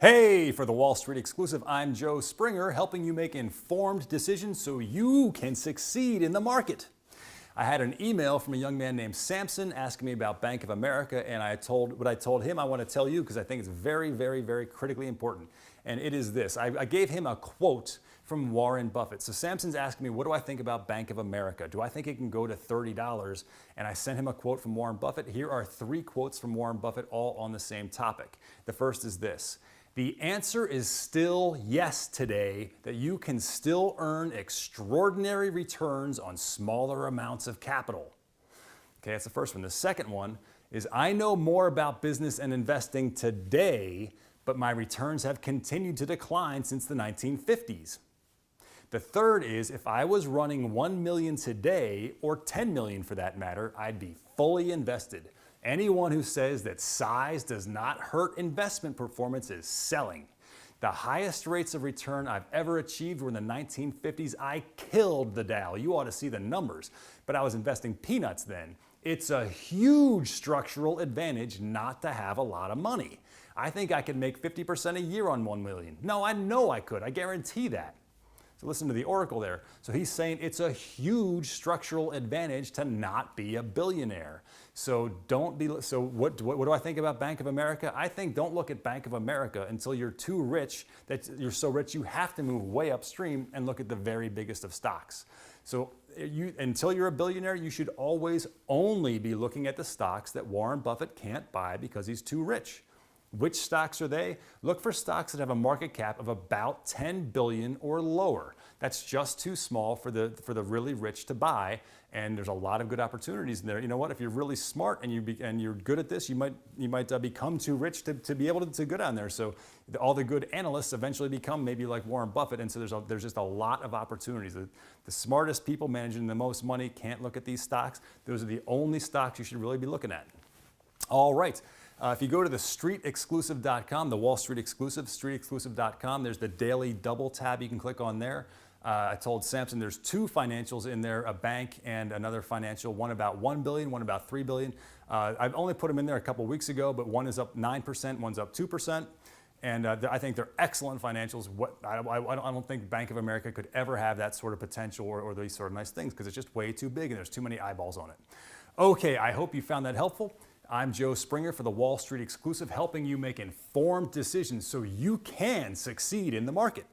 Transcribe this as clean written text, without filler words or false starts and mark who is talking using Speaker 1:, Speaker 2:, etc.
Speaker 1: Hey, for the Wall Street Exclusive, I'm Joe Springer, helping you make informed decisions so you can succeed in the market. I had an email from a young man named Samson asking me about Bank of America, and I told him I want to tell you because I think it's very, very, very critically important. And it is this. I gave him a quote from Warren Buffett. So Samson's asking me, what do I think about Bank of America? Do I think it can go to $30? And I sent him a quote from Warren Buffett. Here are 3 quotes from Warren Buffett, all on the same topic. The first is this. The answer is still yes today, that you can still earn extraordinary returns on smaller amounts of capital. Okay, that's the first one. The second one is I know more about business and investing today, but my returns have continued to decline since the 1950s. The third is if I was running 1 million today, or 10 million for that matter, I'd be fully invested. Anyone who says that size does not hurt investment performance is selling. The highest rates of return I've ever achieved were in the 1950s. I killed the Dow. You ought to see the numbers. But I was investing peanuts then. It's a huge structural advantage not to have a lot of money. I think I could make 50% a year on 1 million. No, I know I could. I guarantee that. So listen to the oracle there. So he's saying it's a huge structural advantage to not be a billionaire. So what do I think about Bank of America? I think don't look at Bank of America until you're too rich, that you're so rich you have to move way upstream and look at the very biggest of stocks. So until you're a billionaire, you should always only be looking at the stocks that Warren Buffett can't buy because he's too rich. Which stocks are they? Look for stocks that have a market cap of about 10 billion or lower. That's just too small for the really rich to buy, and there's a lot of good opportunities in there. You know what? If you're really smart and you're good at this, you might become too rich to be able to go down there. So all the good analysts eventually become maybe like Warren Buffett, and so there's just a lot of opportunities. The smartest people managing the most money can't look at these stocks. Those are the only stocks you should really be looking at. All right. If you go to the streetexclusive.com, the Wall Street Exclusive, streetexclusive.com, there's the daily double tab you can click on there. I told Samson there's 2 financials in there, a bank and another financial, one about 1 billion, one about 3 billion. I've only put them in there a couple weeks ago, but one is up 9%, one's up 2%. And I think they're excellent financials. I don't think Bank of America could ever have that sort of potential or these sort of nice things because it's just way too big and there's too many eyeballs on it. Okay, I hope you found that helpful. I'm Joe Springer for the Wall Street Exclusive, helping you make informed decisions so you can succeed in the market.